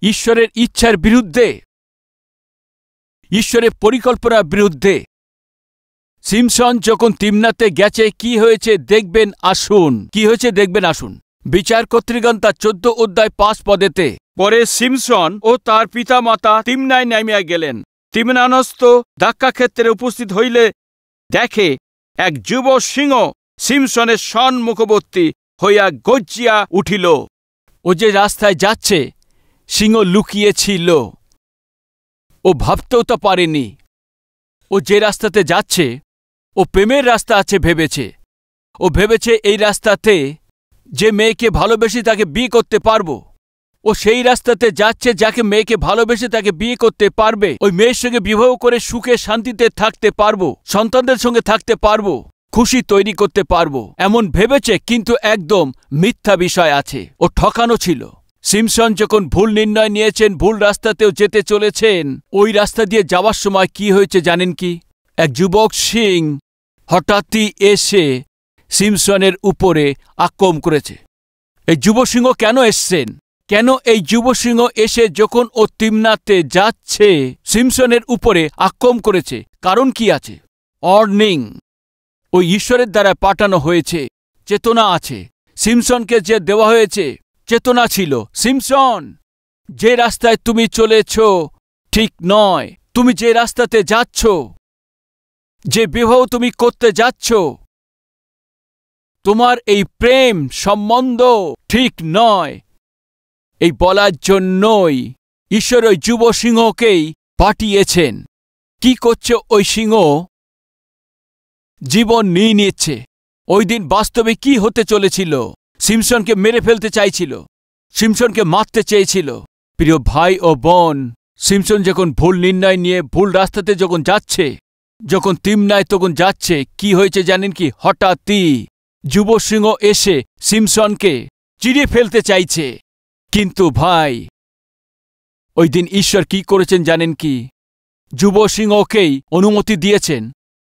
ঈশ্বরের ইচ্ছার বিরুদ্ধে, ঈশ্বরের পরিকল্পনার বিরুদ্ধে। সিমসন যখন তিমনাতে গেছে, কি হয়েছে দেখবেন আসুন। কি হয়েছে দেখবেন আসুন। বিচার কর্তৃগণ তার 14 অধ্যায় 5 পদেতে। পরে সিমসন ও তার পিতামাতা তিমনায় নামিয়া গেলেন। তিমনানস্থ দাক্ষাক্ষেত্রে উপস্থিত হইলে দেখে এক যুব সিংহ সিমসনের সম্মুখবর্তী হইয়া গর্জিয়া উঠিল। ও যে রাস্তায় যাচ্ছে সিংহ লুকিয়েছিল। ও ভাবতেও তা পারেনি। ও যে রাস্তাতে যাচ্ছে ও প্রেমের রাস্তা আছে ভেবেছে। ও ভেবেছে এই রাস্তাতে যে মেয়েকে ভালোবেসে তাকে বিয়ে করতে পারবো। ও সেই রাস্তাতে যাচ্ছে যাকে মেয়েকে ভালোবেসে তাকে বিয়ে করতে পারবে। ওই মেয়ের সঙ্গে বিবাহ করে সুখে শান্তিতে থাকতে পারবো, সন্তানদের সঙ্গে থাকতে পারবো, খুশি তৈরি করতে পারবো এমন ভেবেছে। কিন্তু একদম মিথ্যা বিষয় আছে। ও ঠকানো ছিল। সিমসন যখন ভুল নির্ণয় নিয়েছেন, ভুল রাস্তাতেও যেতে চলেছেন, ওই রাস্তা দিয়ে যাওয়ার সময় কি হয়েছে জানেন কি? এক যুবক সিং হঠাৎই এসে সিমসনের উপরে আক্রমণ করেছে। এই যুব সিংহ কেন এসছেন? কেন এই যুব সিংহ এসে যখন ও তিমনাতে যাচ্ছে সিমসনের উপরে আক্রমণ করেছে? কারণ কি আছে? ওয়ার্নিং ওই ঈশ্বরের দ্বারা পাঠানো হয়েছে। চেতনা আছে। সিমসনকে যে দেওয়া হয়েছে চেতনা ছিল, সিমসন যে রাস্তায় তুমি চলেছ ঠিক নয়। তুমি যে রাস্তাতে যাচ্ছ, যে বিবাহ তুমি করতে যাচ্ছ, তোমার এই প্রেম সম্বন্ধ ঠিক নয়। এই বলার জন্যই ঈশ্বর ওই যুব সিংহকেই পাঠিয়েছেন। কি করছে ওই সিংহ? জীবন নিয়ে নিচ্ছে। ওই দিন বাস্তবে কি হতে চলেছিল? সিমসনকে মেরে ফেলতে চাইছিল, সিমসনকে মারতে চেয়েছিল। প্রিয় ভাই ও বোন, সিমসন যখন ভুল নির্ণয় নিয়ে ভুল রাস্তাতে যখন যাচ্ছে, যখন তিমনায় তখন যাচ্ছে, কি হয়েছে জানেন কি? হঠাৎই যুব সিংহ এসে সিমসনকে চিড়ে ফেলতে চাইছে। কিন্তু ভাই, ওই দিন ঈশ্বর কি করেছেন জানেন কি? যুব সিংহকেই অনুমতি দিয়েছেন।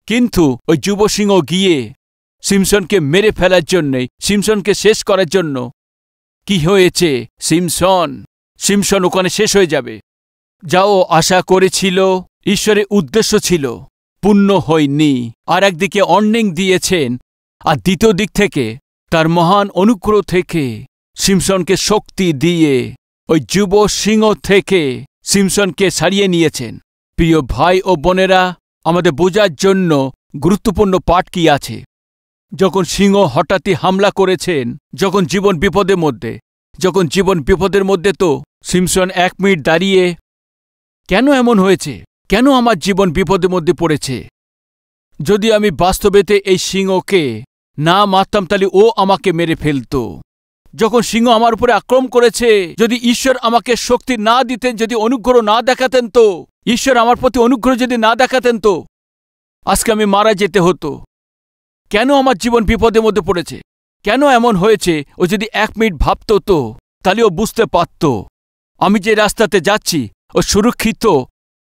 কিন্তু ওই যুব সিংহ গিয়ে সিমসনকে মেরে ফেলার জন্যে, সিমসনকে শেষ করার জন্য কি হয়েছে? সিমসন ওখানে শেষ হয়ে যাবে। যাও আশা করেছিল, ঈশ্বরের উদ্দেশ্য ছিল, পূর্ণ হয়নি। আর একদিকে ওয়ার্নিং দিয়েছেন, আর দ্বিতীয় দিক থেকে তার মহান অনুগ্রহ থেকে সিমসনকে শক্তি দিয়ে ওই যুব সিংহ থেকে সিমসনকে ছাড়িয়ে নিয়েছেন। প্রিয় ভাই ও বোনেরা, আমাদের বোঝার জন্য গুরুত্বপূর্ণ পাঠ কি আছে? যখন সিংহ হঠাৎই হামলা করেছেন, যখন জীবন বিপদের মধ্যে তো সিমসন 1 মিনিট দাঁড়িয়ে, কেন এমন হয়েছে? কেন আমার জীবন বিপদের মধ্যে পড়েছে? যদি আমি বাস্তবেতে এই সিংহকে না মারতাম তাহলে ও আমাকে মেরে ফেলত। যখন সিংহ আমার উপরে আক্রমণ করেছে, যদি ঈশ্বর আমাকে শক্তি না দিতেন, যদি অনুগ্রহ না দেখাতেন, তো ঈশ্বর আমার প্রতি অনুগ্রহ যদি না দেখাতেন, তো আজকে আমি মারা যেতে হতো। কেন আমার জীবন বিপদের মধ্যে পড়েছে? কেন এমন হয়েছে? ও যদি 1 মিনিট ভাবত, তো তাহলে ও বুঝতে পারত আমি যে রাস্তাতে যাচ্ছি ও সুরক্ষিত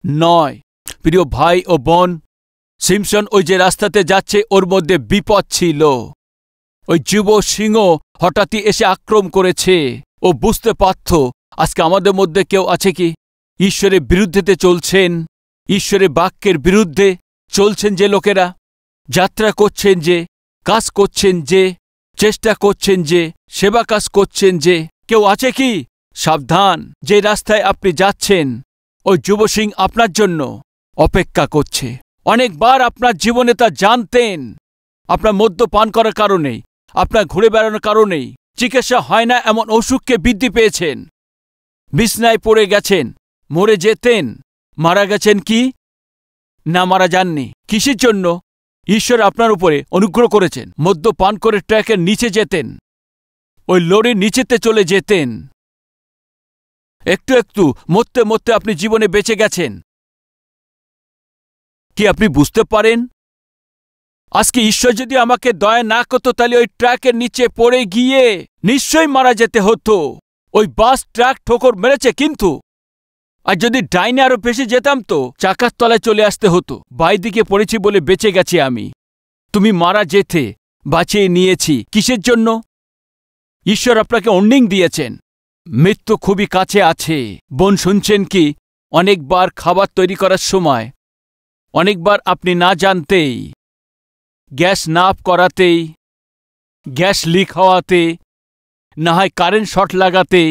নয়। প্রিয় ভাই ও বোন, সিমসন ওই যে রাস্তাতে যাচ্ছে ওর মধ্যে বিপদ ছিল। ওই যুব সিংহ হঠাৎই এসে আক্রমণ করেছে। ও বুঝতে পারত আজকে আমাদের মধ্যে কেউ আছে কি ঈশ্বরের বিরুদ্ধেতে চলছেন, ঈশ্বরের বাক্যের বিরুদ্ধে চলছেন যে লোকেরা, যাত্রা করছেন যে, কাজ করছেন যে, চেষ্টা করছেন যে, সেবা কাজ করছেন যে, কেউ আছে কি? সাবধান, যে রাস্তায় আপনি যাচ্ছেন ওই যুব সিংহ আপনার জন্য অপেক্ষা করছে। অনেকবার আপনার জীবনে তা জানতেন, আপনার মদ্যপান করার কারণেই, আপনার ঘুরে বেড়ানোর কারণেই চিকিৎসা হয় না এমন অসুখকে বৃদ্ধি পেয়েছেন, বিছনায় পড়ে গেছেন, মরে যেতেন। মারা গেছেন কি না মারা যাননি? কিসের জন্য? ঈশ্বর আপনার উপরে অনুগ্রহ করেছেন। মদ্যপান করে ট্র্যাকের নিচে যেতেন, ওই লরির নিচেতে চলে যেতেন। একটু একটু মরতে মরতে আপনি জীবনে বেঁচে গেছেন। কি আপনি বুঝতে পারেন? আজকে ঈশ্বর যদি আমাকে দয়া না করত, তাহলে ওই ট্রাকের নিচে পড়ে গিয়ে নিশ্চয়ই মারা যেতে হতো। ওই বাস ট্রাক ঠোকর মেরেছে, কিন্তু আর যদি ডাইনে আরো বেশি যেতাম তো চাকার তলায় চলে আসতে হতো। বাইদিকে পড়েছি বলে বেঁচে গেছি আমি। তুমি মারা যেতে বাঁচিয়ে নিয়েছি। কিসের জন্য? ঈশ্বর আপনাকে ওয়ার্নিং দিয়েছেন, মৃত্যু খুবই কাছে আছে। বোন, শুনছেন কি? অনেকবার খাবার তৈরি করার সময়, অনেকবার আপনি না জানতেই, গ্যাস না অফ করাতেই, গ্যাস লিক হওয়াতে, না হয় কারেন্ট শর্ট লাগাতে,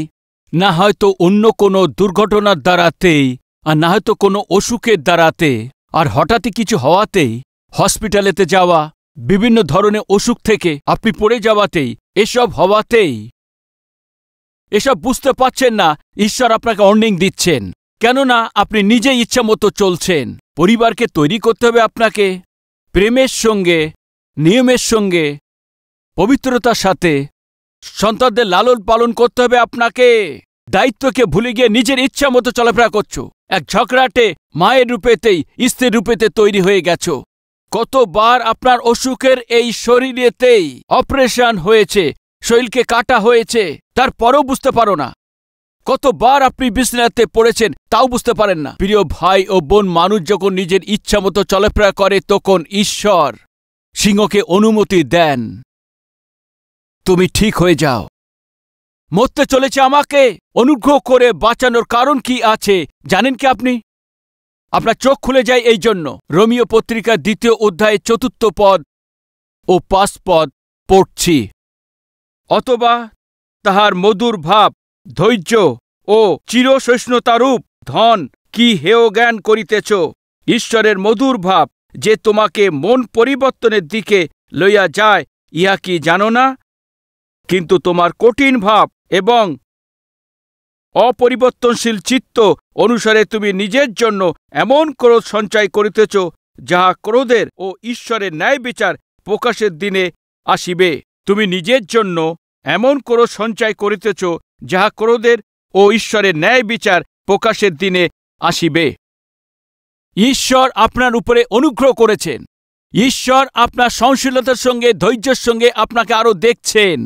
না হয়তো অন্য কোনো দুর্ঘটনার দ্বারাতেই, আর না হয়তো কোনো অসুখের দ্বারাতে, আর হঠাৎই কিছু হওয়াতেই, হসপিটালেতে যাওয়া, বিভিন্ন ধরনের অসুখ থেকে আপনি পড়ে যাওয়াতেই, এসব হওয়াতেই, এসব বুঝতে পারছেন না ঈশ্বর আপনাকে ওয়ার্নিং দিচ্ছেন। কেননা আপনি নিজে ইচ্ছা মতো চলছেন। পরিবারকে তৈরি করতে হবে আপনাকে প্রেমের সঙ্গে, নিয়মের সঙ্গে, পবিত্রতার সাথে। সন্তানদের লালন পালন করতে হবে আপনাকে। দায়িত্বকে ভুলে গিয়ে নিজের ইচ্ছা মতো চলাফেরা করছো। এক ঝগড়াটে মায়ের রূপেতেই স্ত্রীর রূপেতে তৈরি হয়ে গেছো। কতবার আপনার অসুখের এই শরীরেতেই অপারেশন হয়েছে, শরীরকে কাটা হয়েছে, তারপরেও বুঝতে পারো না। কতবার আপনি বিছানাতে পড়েছেন, তাও বুঝতে পারেন না। প্রিয় ভাই ও বোন, মানুষ যখন নিজের ইচ্ছা মতো চলাফেরা করে, তখন ঈশ্বর সিংহকে অনুমতি দেন, তুমি ঠিক হয়ে যাও। মরতে চলেছে আমাকে অনুগ্রহ করে বাঁচানোর কারণ কি আছে জানেন কি আপনি? আপনার চোখ খুলে যায় এই জন্য। রোমিও পত্রিকার 2 অধ্যায়ে 4 পদ ও 5 পদ পড়ছি। অথবা তাহার মধুর ভাব, ধৈর্য ও চিরসহিষ্ণুতারূপ ধন কি হেয় জ্ঞান করিতেছ। ঈশ্বরের মধুর ভাব যে তোমাকে মন পরিবর্তনের দিকে লইয়া যায়, ইহা কি জানো না? কিন্তু তোমার কঠিন ভাব এবং অপরিবর্তনশীল চিত্ত অনুসারে তুমি নিজের জন্য এমন ক্রোধ সঞ্চয় করিতেছ, যাহা ক্রোধের ও ঈশ্বরের ন্যায় বিচার প্রকাশের দিনে আসিবে। তুমি নিজের জন্য এমন ক্রোধ সঞ্চয় করিতেছ, যাহা ক্রোধের ও ঈশ্বরের ন্যায় বিচার প্রকাশের দিনে আসিবে। ঈশ্বর আপনার উপরে অনুগ্রহ করেছেন। ঈশ্বর আপনার সহনশীলতার সঙ্গে, ধৈর্যের সঙ্গে আপনাকে আরো দেখছেন।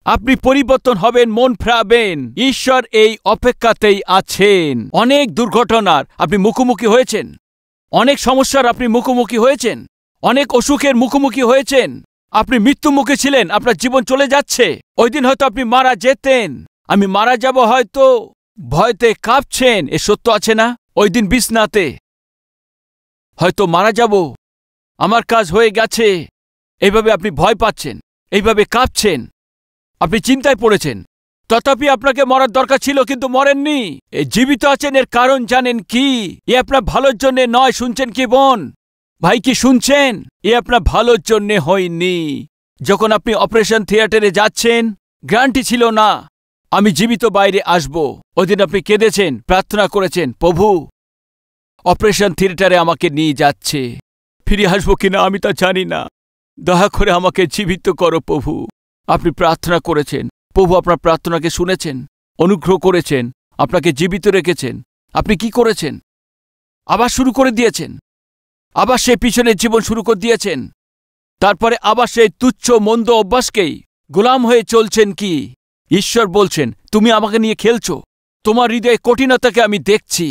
আপনি পরিবর্তন হবেন, মন ফেরাবেন। ঈশ্বর এই অপেক্ষাতেই আছেন। অনেক দুর্ঘটনার আপনি মুখোমুখি হয়েছেন, অনেক সমস্যার আপনি মুখোমুখি হয়েছেন, অনেক অসুখের মুখোমুখি হয়েছেন। আপনি মৃত্যুমুখে ছিলেন, আপনার জীবন চলে যাচ্ছে। ওই দিন হয়তো আপনি মারা যেতেন। আমি মারা যাব হয়তো ভয়তে কাঁপছেন, এ সত্য আছে না? ওই দিন বিছনাতে হয়তো মারা যাব, আমার কাজ হয়ে গেছে, এইভাবে আপনি ভয় পাচ্ছেন, এইভাবে কাঁপছেন, আপনি চিন্তায় পড়েছেন। তথাপি আপনাকে মরার দরকার ছিল, কিন্তু মরেননি। এই জীবিত আছেন, এর কারণ জানেন কি? এ আপনার ভালোর জন্যে নয়। শুনছেন কি বোন ভাই, কি শুনছেন? এ আপনার ভালোর জন্যে হয়নি। যখন আপনি অপারেশন থিয়েটারে যাচ্ছেন, গ্যারান্টি ছিল না আমি জীবিত বাইরে আসব। ওদিন আপনি কেঁদেছেন, প্রার্থনা করেছেন, প্রভু অপারেশন থিয়েটারে আমাকে নিয়ে যাচ্ছে, ফিরে আসবো কিনা আমি তা জানি না, দয়া করে আমাকে জীবিত করো প্রভু। আপনি প্রার্থনা করেছেন, প্রভু আপনার প্রার্থনাকে শুনেছেন, অনুগ্রহ করেছেন, আপনাকে জীবিত রেখেছেন। আপনি কি করেছেন? আবার শুরু করে দিয়েছেন, আবার সেই পিছনের জীবন শুরু করে দিয়েছেন। তারপরে আবার সেই তুচ্ছ মন্দ অভ্যাসকেই গোলাম হয়ে চলছেন। কি ঈশ্বর বলছেন, তুমি আমাকে নিয়ে খেলছো। তোমার হৃদয়ে কঠিনতাকে আমি দেখছি,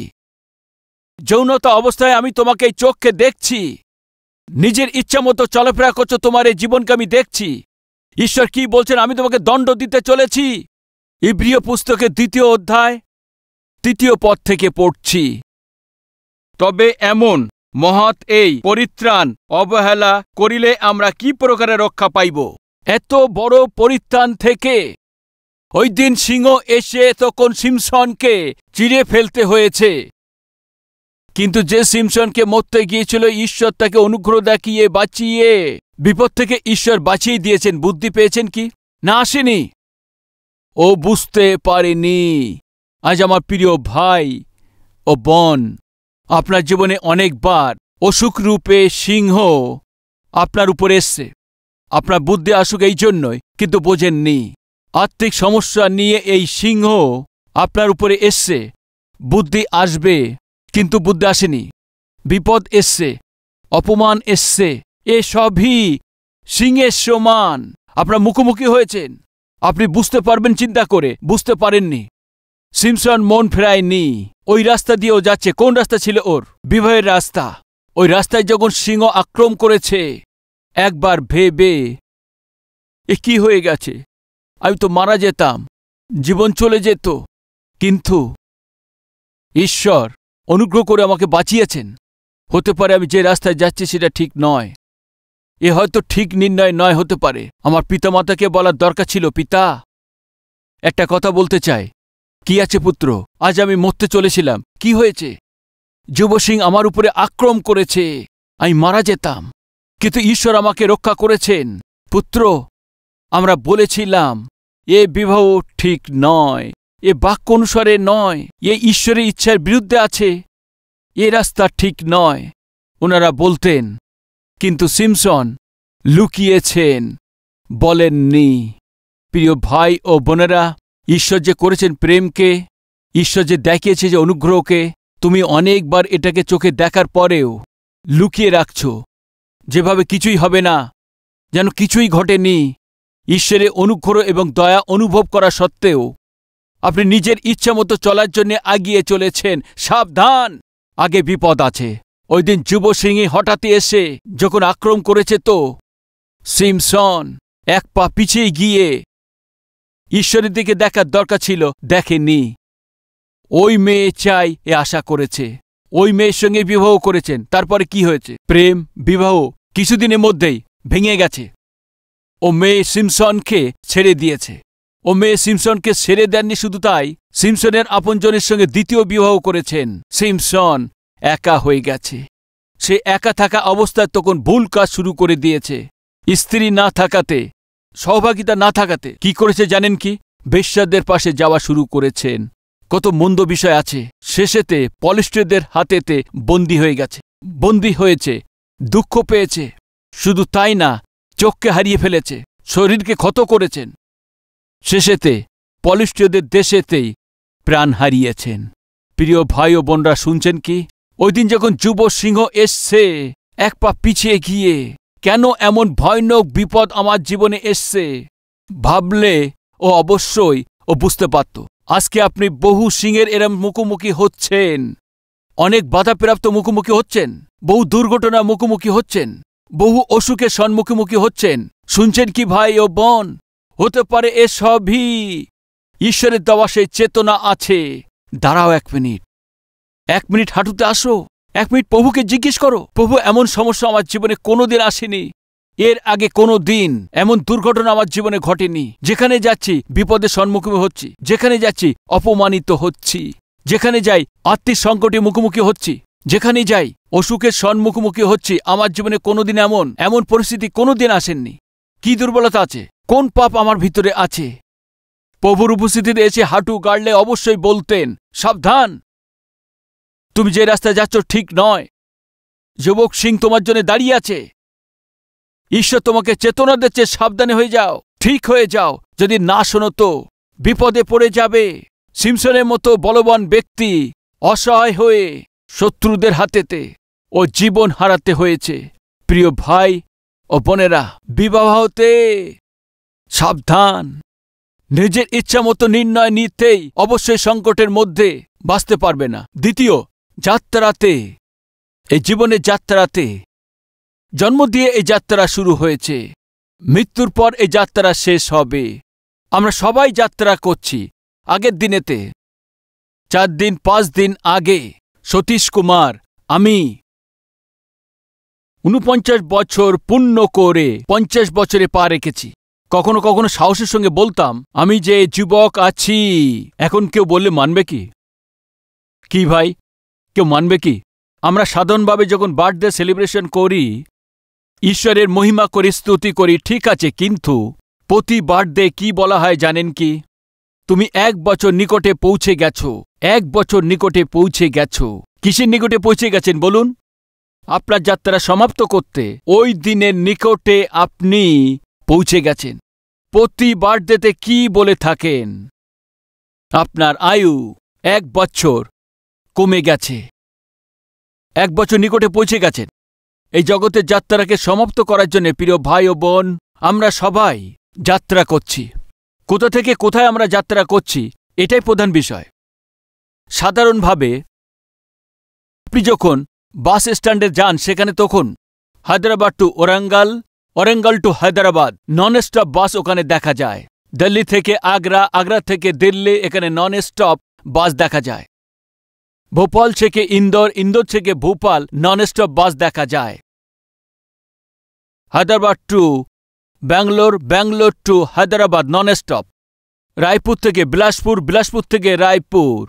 যৌনতা অবস্থায় আমি তোমাকে এই চোখকে দেখছি, নিজের ইচ্ছা মতো চলাফেরা করছো, তোমার এই জীবনকে আমি দেখছি। ঈশ্বর কি বলছেন? আমি তোমাকে দণ্ড দিতে চলেছি। ইব্রিয় পুস্তকের 2 অধ্যায় 3 পদ থেকে পড়ছি। তবে এমন মহৎ এই পরিত্রাণ অবহেলা করিলে আমরা কি প্রকারে রক্ষা পাইব? এত বড় পরিত্রাণ থেকে ওই দিন সিংহ এসে তখন সিমসনকে চিড়ে ফেলতে হয়েছে। কিন্তু যে সিমসনকে মরতে গিয়েছিল, ঈশ্বর তাকে অনুগ্রহ দেখিয়ে বাঁচিয়ে বিপদ থেকে ঈশ্বর বাঁচিয়ে দিয়েছেন। বুদ্ধি পেয়েছেন কি না? আসেনি, ও বুঝতে পারেনি। আজ আমার প্রিয় ভাই ও বোন, আপনার জীবনে অনেকবার অসুখ রূপে সিংহ আপনার উপরে এসছে। আপনার বুদ্ধি আসুক এই জন্যই, কিন্তু বোঝেননি। আর্থিক সমস্যা নিয়ে এই সিংহ আপনার উপরে এসছে। বুদ্ধি আসবে, কিন্তু বুদ্ধি আসেনি। বিপদ এসছে, অপমান এসছে, এসবই সিংহের সমান আপনার মুখোমুখি হয়েছেন। আপনি বুঝতে পারবেন চিন্তা করে, বুঝতে পারেননি। সিমসন মন ফেরায়নি। ওই রাস্তা দিয়েও যাচ্ছে। কোন রাস্তা ছিল ওর? বিবাহের রাস্তা। ওই রাস্তায় যখন সিংহ আক্রমণ করেছে, একবার ভেবে এ কি হয়ে গেছে, আমি তো মারা যেতাম, জীবন চলে যেত, কিন্তু ঈশ্বর অনুগ্রহ করে আমাকে বাঁচিয়েছেন। হতে পারে আমি যে রাস্তায় যাচ্ছি সেটা ঠিক নয়, এ হয়তো ঠিক নির্ণয় নয় হতে পারে। আমার পিতামাতাকে বলার দরকার ছিল, পিতা একটা কথা বলতে চাই। কি আছে পুত্র? আজ আমি মরতে চলেছিলাম। কি হয়েছে? যুব সিং আমার উপরে আক্রমণ করেছে, আমি মারা যেতাম, কিন্তু ঈশ্বর আমাকে রক্ষা করেছেন। পুত্র, আমরা বলেছিলাম এ বিবাহ ঠিক নয়, এ বাক্য অনুসারে নয়, এ ঈশ্বরের ইচ্ছার বিরুদ্ধে আছে, এ রাস্তা ঠিক নয়। ওনারা বলতেন, কিন্তু সিমসন লুকিয়েছেন, বলেননি। প্রিয় ভাই ও বোনেরা, ঈশ্বর যে করেছেন প্রেমকে, ঈশ্বর যে দেখিয়েছে যে অনুগ্রহকে, তুমি অনেকবার এটাকে চোখে দেখার পরেও লুকিয়ে রাখছ, যেভাবে কিছুই হবে না, যেন কিছুই ঘটেনি। ঈশ্বরের অনুগ্রহ এবং দয়া অনুভব করা সত্ত্বেও আপনি নিজের ইচ্ছা মতো চলার জন্য এগিয়ে চলেছেন। সাবধান, আগে বিপদ আছে। ওই দিন যুব সিংহী হঠাৎই এসে যখন আক্রমণ করেছে, তো সিমসন এক পা পিছিয়ে গিয়ে ঈশ্বরের দিকে দেখার দরকার ছিল, দেখেনি। ওই মেয়ে চাই এ আশা করেছে, ওই মেয়ের সঙ্গে বিবাহ করেছেন। তারপরে কি হয়েছে? প্রেম বিবাহ কিছুদিনের মধ্যেই ভেঙে গেছে। ও মেয়ে সিমসনকে ছেড়ে দিয়েছে। ও মেয়ে সিমসনকে ছেড়ে দেননি, শুধু তাই সিমসনের আপনজনের সঙ্গে দ্বিতীয় বিবাহ করেছেন। সিমসন একা হয়ে গেছে। সে একা থাকা অবস্থায় তখন ভুল কাজ শুরু করে দিয়েছে। স্ত্রী না থাকাতে, সহভাগিতা না থাকাতে কি করেছে জানেন কি? বেশ্যাদের পাশে যাওয়া শুরু করেছেন। কত মন্দ বিষয় আছে। শেষেতে পলিস্ট্রিদের হাতেতে বন্দী হয়ে গেছে, বন্দী হয়েছে, দুঃখ পেয়েছে। শুধু তাই না, চোখকে হারিয়ে ফেলেছে, শরীরকে ক্ষত করেছেন। শেষেতে পলিস্ট্রিয়দের দেশেতেই প্রাণ হারিয়েছেন। প্রিয় ভাই ও বোনরা, শুনছেন কি? ওই দিন যখন যুব সিংহ এসছে এক পা পিছিয়ে গিয়ে, কেন এমন ভয়ানক বিপদ আমার জীবনে এসছে ভাবলে ও অবশ্যই ও বুঝতে পারত। আজকে আপনি বহু সিংহের এরম মুখোমুখি হচ্ছেন, অনেক বাধাপ্রাপ্ত মুখোমুখি হচ্ছেন, বহু দুর্ঘটনা মুখোমুখি হচ্ছেন, বহু অসুখের সম্মুখীমুখী হচ্ছেন। শুনছেন কি ভাই ও বোন? হতে পারে এসবই ঈশ্বরের দেওয়া সেই চেতনা আছে। দাঁড়াও এক মিনিট হাঁটুতে আসো, এক মিনিট প্রভুকে জিজ্ঞেস করো, প্রভু এমন সমস্যা আমার জীবনে কোনোদিন আসেনি, এর আগে কোনো দিন এমন দুর্ঘটনা আমার জীবনে ঘটেনি। যেখানে যাচ্ছি বিপদের সম্মুখীন হচ্ছি, যেখানে যাচ্ছি অপমানিত হচ্ছি, যেখানে যাই আর্থিক সংকটে মুখোমুখি হচ্ছি, যেখানে যাই অসুখের সম্মুখীন হচ্ছি। আমার জীবনে কোনোদিন এমন পরিস্থিতি কোনোদিন আসেননি। কি দুর্বলতা আছে? কোন পাপ আমার ভিতরে আছে? প্রভুর উপস্থিতিতে এসে হাঁটু গাড়লে অবশ্যই বলতেন, সাবধান, তুমি যে রাস্তায় যাচ্ছ ঠিক নয়। যুবক সিং তোমার জন্য দাঁড়িয়ে আছে। ঈশ্বর তোমাকে চেতনা দিচ্ছে, সাবধানে হয়ে যাও, ঠিক হয়ে যাও। যদি না শোনো তো বিপদে পড়ে যাবে। সিমসনের মতো বলবান ব্যক্তি অসহায় হয়ে শত্রুদের হাতেতে ও জীবন হারাতে হয়েছে। প্রিয় ভাই ও বোনেরা, বিবাহতে সাবধান। নিজের ইচ্ছা মতো নির্ণয় নিতেই অবশ্যই সংকটের মধ্যে বাঁচতে পারবে না। দ্বিতীয়, যাত্রাতে, এই জীবনের যাত্রাতে জন্ম দিয়ে এই যাত্রা শুরু হয়েছে, মৃত্যুর পর এই যাত্রা শেষ হবে। আমরা সবাই যাত্রা করছি। আগের দিনেতে 4 দিন 5 দিন আগে সতীশ কুমার, আমি 49 বছর পূর্ণ করে 50 বছরে পা রেখেছি। কখনো কখনো সাহসের সঙ্গে বলতাম, আমি যে যুবক আছি। এখন কেউ বললে মানবে কি? কি ভাই, কেউ মানবে কি? আমরা সাধারণভাবে যখন বার্থডে সেলিব্রেশন করি, ঈশ্বরের মহিমা করি, স্তুতি করি, ঠিক আছে, কিন্তু প্রতি বার্থডে কি বলা হয় জানেন কি? তুমি 1 বছর নিকটে পৌঁছে গেছো। 1 বছর নিকটে পৌঁছে গেছো। কিসের নিকটে পৌঁছে গেছেন বলুন? আপনার যাত্রা সমাপ্ত করতে ওই দিনের নিকটে আপনি পৌঁছে গেছেন। প্রতি বার্থডেতে কি বলে থাকেন? আপনার আয়ু 1 বছর কমে গেছে, 1 বছর নিকটে পৌঁছে গেছেন। এই জগতের যাত্রাকে সমাপ্ত করার জন্য প্রিয় ভাই ও বোন, আমরা সবাই যাত্রা করছি। কোথা থেকে কোথায় আমরা যাত্রা করছি, এটাই প্রধান বিষয়। সাধারণভাবে আপনি যখন বাস স্ট্যান্ডে যান, সেখানে তখন Hyderabad to Warangal, Warangal to Hyderabad non stop bus ওখানে দেখা যায়। দিল্লি থেকে আগ্রা, আগ্রা থেকে দিল্লি, এখানে নন স্টপ বাস দেখা যায়। ভোপাল থেকে ইন্দোর, ইন্দোর থেকে ভোপাল নন স্টপ বাস দেখা যায়। Hyderabad to Bangalore, Bangalore to Hyderabad non stop. Raipur থেকে বিলাসপুর, বিলাসপুর থেকে রায়পুর।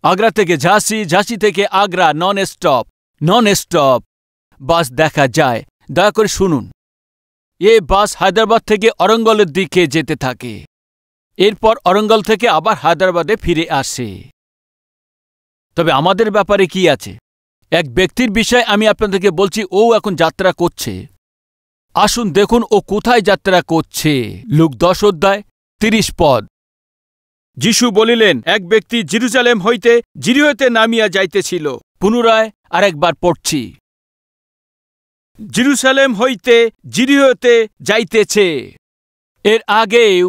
আগ্রা থেকে ঝাঁসি, ঝাঁসি থেকে আগ্রা নন স্টপ বাস দেখা যায়। দয়া করে শুনুন, এ বাস হায়দ্রাবাদ থেকে অরঙ্গলের দিকে যেতে থাকে, এরপর অরঙ্গল থেকে আবার হায়দ্রাবাদে ফিরে আসে। তবে আমাদের ব্যাপারে কি আছে? এক ব্যক্তির বিষয়ে আমি আপনাদেরকে বলছি, ও এখন যাত্রা করছে। আসুন দেখুন ও কোথায় যাত্রা করছে। লুক 10 অধ্যায় 30 পদ। যিশু বলিলেন, এক ব্যক্তি জেরুজালেম হইতে জিরিহোতে নামিয়া যাইতেছিল। পুনরায় আরেকবার পড়ছি, জেরুজালেম হইতে জিরিহোতে যাইতেছে। এর আগেও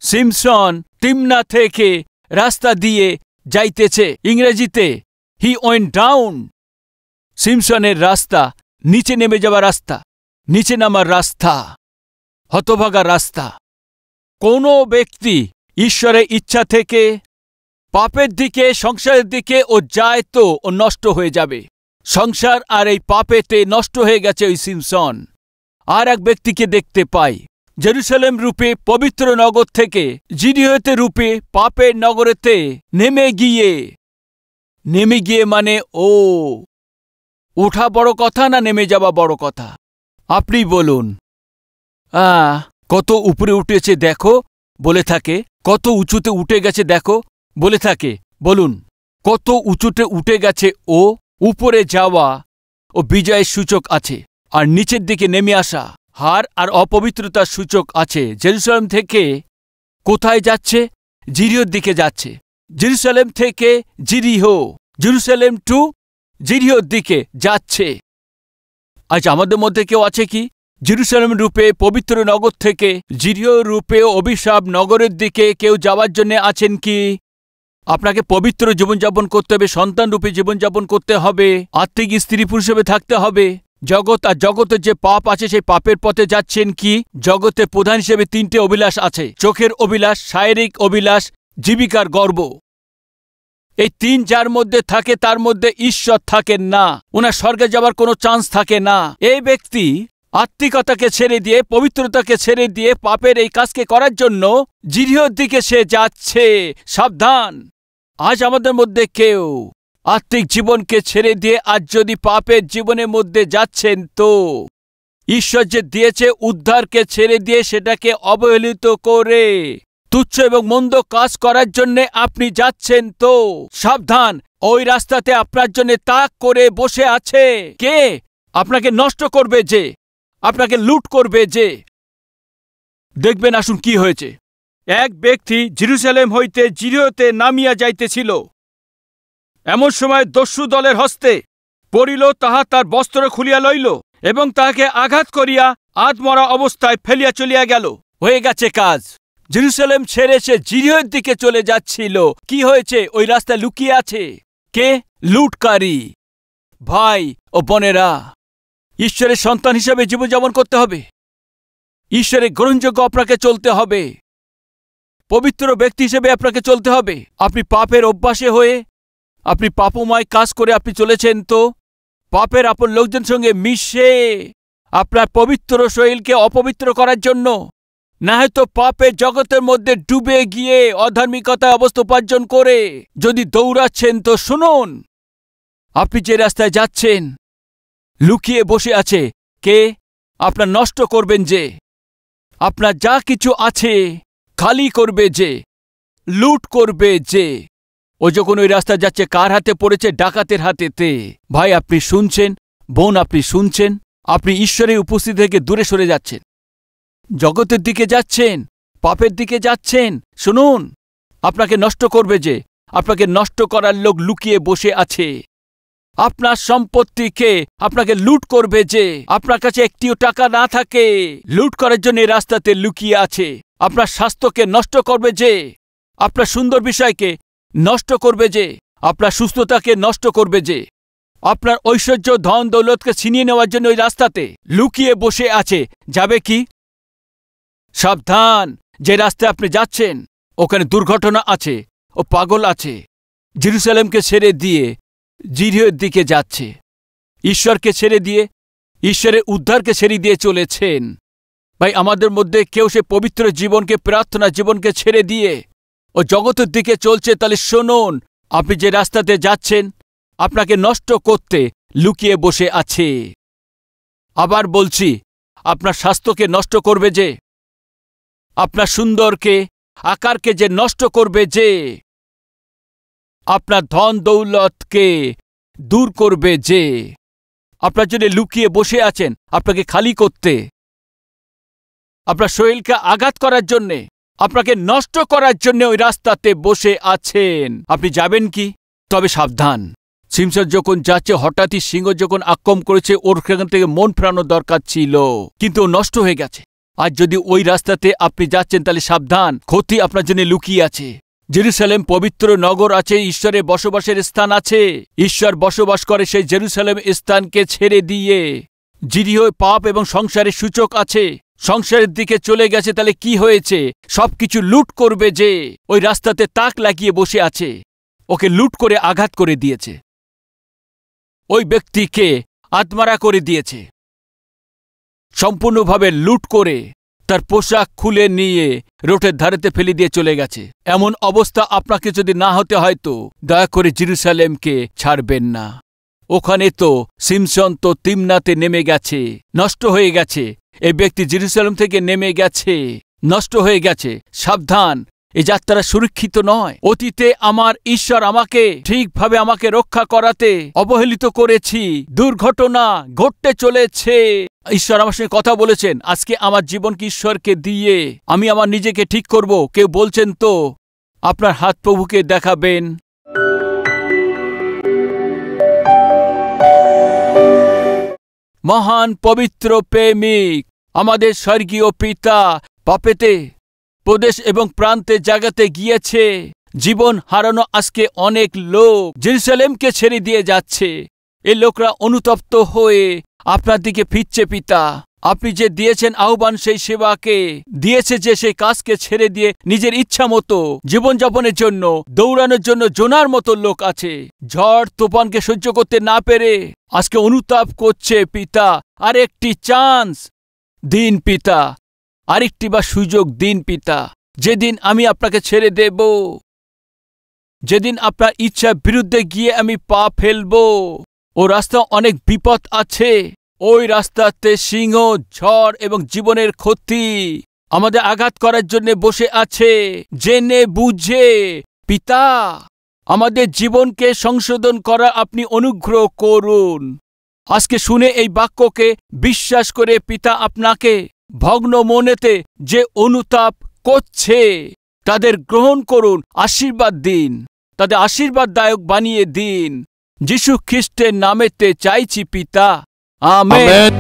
সিমসন তিমনা থেকে রাস্তা দিয়ে যাইতেছে। ইংরেজিতে হি ওয়েন্ট ডাউন। সিমসনের রাস্তা নিচে নেমে যাওয়ার রাস্তা, নিচে নামার রাস্তা, হতভাগা রাস্তা। কোনো ব্যক্তি ঈশ্বরের ইচ্ছা থেকে পাপের দিকে, সংসারের দিকে ও যায় তো ও নষ্ট হয়ে যাবে। সংসার আর এই পাপেতে নষ্ট হয়ে গেছে ওই সিমসন। আর এক ব্যক্তিকে দেখতে পাই, জেরুসালেম রূপে পবিত্র নগর থেকে জিরিহোতে রূপে পাপের নগরেতে নেমে গিয়ে মানে ও ওঠা বড় কথা না নেমে যাওয়া বড় কথা? আপনি বলুন। কত উপরে উঠেছে দেখো বলে থাকে, কত উঁচুতে উঠে গেছে দেখো বলে থাকে। বলুন, কত উঁচুতে উঠে গেছে ও? উপরে যাওয়া ও বিজয়ের সূচক আছে, আর নিচের দিকে নেমে আসা হার আর অপবিত্রতার সূচক আছে। জেরুসালেম থেকে কোথায় যাচ্ছে? জিরিহোর দিকে যাচ্ছে। জেরুসালেম থেকে জিরিহো, জেরুসালেম টু জিরিহোর দিকে যাচ্ছে। আজ আমাদের মধ্যে কেউ আছে কি জেরুসালেম রূপে পবিত্র নগর থেকে জিরিহো রূপে অভিশাপ নগরের দিকে কেউ যাওয়ার জন্য আছেন কি? আপনাকে পবিত্র জীবনযাপন করতে হবে, সন্তানরূপী জীবনযাপন করতে হবে, আত্মিক স্ত্রী পুরুষ হিসেবে থাকতে হবে। জগৎ আর জগতের যে পাপ আছে সেই পাপের পথে যাচ্ছেন কি? জগতে প্রধান হিসেবে 3টে অভিলাষ আছে, চোখের অভিলাষ, শারীরিক অভিলাষ, জীবিকার গর্ব। এই 3 যার মধ্যে থাকে তার মধ্যে ঈশ্বর থাকেন না, ওনার স্বর্গে যাবার কোনো চান্স থাকে না। এই ব্যক্তি আত্মিকতাকে ছেড়ে দিয়ে, পবিত্রতাকে ছেড়ে দিয়ে পাপের এই কাজকে করার জন্য জিরিহোর দিকে সে যাচ্ছে। সাবধান! আজ আমাদের মধ্যে কেউ আত্মিক জীবনকে ছেড়ে দিয়ে আজ যদি পাপের জীবনের মধ্যে যাচ্ছেন, তো ঈশ্বর যে দিয়েছে উদ্ধারকে ছেড়ে দিয়ে সেটাকে অবহেলিত করে তুচ্ছ এবং মন্দ কাজ করার জন্যে আপনি যাচ্ছেন, তো সাবধান! ওই রাস্তাতে আপনার জন্য তাক করে বসে আছে কে? আপনাকে নষ্ট করবে যে, আপনাকে লুট করবে যে। দেখবেন আসুন কি হয়েছে। এক ব্যক্তি জেরুজালেম হইতে জিরিহোতে নামিয়া যাইতেছিল। এমন সময় দস্যু দলের হস্তে পড়িল, তাহা তার বস্ত্র খুলিয়া লইল এবং তাহাকে আঘাত করিয়া আধমরা অবস্থায় ফেলিয়া চলিয়া গেল। হয়ে গেছে কাজ। জেরুজালেম ছেড়ে সে জিরিহোর দিকে চলে যাচ্ছিল। কি হয়েছে? ওই রাস্তায় লুকিয়ে আছে কে? লুটকারী। ভাই ও বোনেরা, ঈশ্বরের সন্তান হিসেবে জীবনযাপন করতে হবে, ঈশ্বরের গ্রহণযোগ্য আপনাকে চলতে হবে, পবিত্র ব্যক্তি হিসেবে আপনাকে চলতে হবে। আপনি পাপের অভ্যাসে হয়ে, আপনি পাপময় কাজ করে আপনি চলেছেন, তো পাপের আপন লোকজন সঙ্গে মিশে আপনার পবিত্র শরীরকে অপবিত্র করার জন্য, না হয়তো পাপের জগতের মধ্যে ডুবে গিয়ে অধার্মিকতায় অবস্থা উপার্জন করে যদি দৌড়াচ্ছেন, তো শুনুন, আপনি যে রাস্তায় যাচ্ছেন লুকিয়ে বসে আছে কে? আপনার নষ্ট করবেন যে, আপনার যা কিছু আছে খালি করবে যে, লুট করবে যে। ও যখন ওই রাস্তায় যাচ্ছে কার হাতে পড়েছে? ডাকাতের হাতেতে। ভাই আপনি শুনছেন, বোন আপনি শুনছেন, আপনি ঈশ্বরের উপস্থিতি থেকে দূরে সরে যাচ্ছেন, জগতের দিকে যাচ্ছেন, পাপের দিকে যাচ্ছেন। শুনুন, আপনাকে নষ্ট করবে যে, আপনাকে নষ্ট করার লোক লুকিয়ে বসে আছে। আপনার সম্পত্তিকে আপনাকে লুট করবে যে, আপনার কাছে একটিও টাকা না থাকে, লুট করার জন্য এই রাস্তাতে লুকিয়ে আছে। আপনার স্বাস্থ্যকে নষ্ট করবে যে, আপনার সুন্দর বিষয়কে নষ্ট করবে যে, আপনার সুস্থতাকে নষ্ট করবে যে, আপনার ঐশ্বর্য ধন দৌলতকে ছিনিয়ে নেওয়ার জন্য ওই রাস্তাতে লুকিয়ে বসে আছে। যাবে কি? সাবধান! যে রাস্তায় আপনি যাচ্ছেন ওখানে দুর্ঘটনা আছে, ও পাগল আছে, জেরুজালেমকে ছেড়ে দিয়ে জিরিহোর দিকে যাচ্ছে, ঈশ্বরকে ছেড়ে দিয়ে, ঈশ্বরের উদ্ধারকে ছেড়ে দিয়ে চলেছেন। ভাই, আমাদের মধ্যে কেউ সে পবিত্র জীবনকে, প্রার্থনা জীবনকে ছেড়ে দিয়ে ও জগতের দিকে চলছে, তাহলে শুনুন, আপনি যে রাস্তাতে যাচ্ছেন আপনাকে নষ্ট করতে লুকিয়ে বসে আছে। আবার বলছি, আপনার স্বাস্থ্যকে নষ্ট করবে যে, আপনার সুন্দরকে, আকারকে যে নষ্ট করবে যে, আপনার ধন দৌলতকে দূর করবে যে, আপনার জন্য লুকিয়ে বসে আছেন আপনাকে খালি করতে, আপনার শরীরকে আঘাত করার জন্যে, আপনাকে নষ্ট করার জন্য ওই রাস্তাতে বসে আছেন। আপনি যাবেন কি? তবে সাবধান। সিমসন যখন যাচ্ছে, হঠাৎই সিংহ যখন আক্রমণ করেছে, ওর সেখান থেকে মন ফেরানোর দরকার ছিল, কিন্তু ও নষ্ট হয়ে গেছে। আর যদি ওই রাস্তাতে আপনি যাচ্ছেন তাহলে সাবধান, ক্ষতি আপনার জন্য লুকিয়ে আছে। জেরুজালেম পবিত্র নগর আছে, ঈশ্বরের বসবাসের স্থান আছে, ঈশ্বর বসবাস করে সেই জেরুজালেম স্থানকে ছেড়ে দিয়ে জিরিহোয় পাপ এবং সংসারের সূচক আছে, সংসারের দিকে চলে গেছে। তাহলে কি হয়েছে? সবকিছু লুট করবে যে, ওই রাস্তাতে তাক লাগিয়ে বসে আছে, ওকে লুট করে আঘাত করে দিয়েছে, ওই ব্যক্তিকে আত্মারা করে দিয়েছে, সম্পূর্ণভাবে লুট করে তার পোশাক খুলে নিয়ে রোডের ধারেতে ফেলে দিয়ে চলে গেছে। এমন অবস্থা আপনাকে যদি না হতে হয় তো দয়া করে জেরুজালেমকে ছাড়বেন না। ওখানে তো সিমসন তো তিমনাতে নেমে গেছে, নষ্ট হয়ে গেছে। এই ব্যক্তি জেরুজালেম থেকে নেমে গেছে, নষ্ট হয়ে গেছে। সাবধান, এই যাত্রা সুরক্ষিত নয়। অতীতে আমার ঈশ্বর আমাকে ঠিকভাবে আমাকে রক্ষা করাতে অবহেলিত করেছি, দুর্ঘটনা ঘটতে চলেছে। ঈশ্বর আমার সঙ্গে কথা বলেছেন, আজকে আমার জীবনকে ঈশ্বরকে দিয়ে আমি আমার নিজেকে ঠিক করব। কেউ বলছেন তো আপনার হাত প্রভুকে দেখাবেন। মহান পবিত্র প্রেমিক আমাদের স্বর্গীয় পিতা পাপেতে প্রদেশ এবং প্রান্তে জায়গাতে গিয়েছে, জীবন হারানো আজকে অনেক লোক জেরুজালেমকে ছেড়ে দিয়ে যাচ্ছে। এই লোকরা অনুতপ্ত হয়ে আপনার দিকে ফিরছে। পিতা, আপনি যে দিয়েছেন আহ্বান, সেই সেবাকে দিয়েছে যে, সেই কাজকে ছেড়ে দিয়ে নিজের ইচ্ছা মতো জীবনযাপনের জন্য দৌড়ানোর জন্য জোনার মতো লোক আছে। ঝড় তুফানকে সহ্য করতে না পেরে আজকে অনুতাপ করছে। পিতা, আরেকটি চান্স দিন পিতা, আরেকটি বা সুযোগ দিন পিতা। যেদিন আমি আপনাকে ছেড়ে দেব, যেদিন আপনার ইচ্ছার বিরুদ্ধে গিয়ে আমি পা ফেলব, ও রাস্তা অনেক বিপদ আছে। ওই রাস্তাতে সিংহ, ঝড় এবং জীবনের ক্ষতি আমাদের আঘাত করার জন্য বসে আছে। জেনে বুঝে পিতা আমাদের জীবনকে সংশোধন করা আপনি অনুগ্রহ করুন। আজকে শুনে এই বাক্যকে বিশ্বাস করে পিতা আপনাকে ভগ্ন মনেতে যে অনুতাপ করছে তাদের গ্রহণ করুন, আশীর্বাদ দিন, তাদের আশীর্বাদদায়ক বানিয়ে দিন। যিশু খ্রিস্টের নামেতে চাইছি পিতা, আমেন।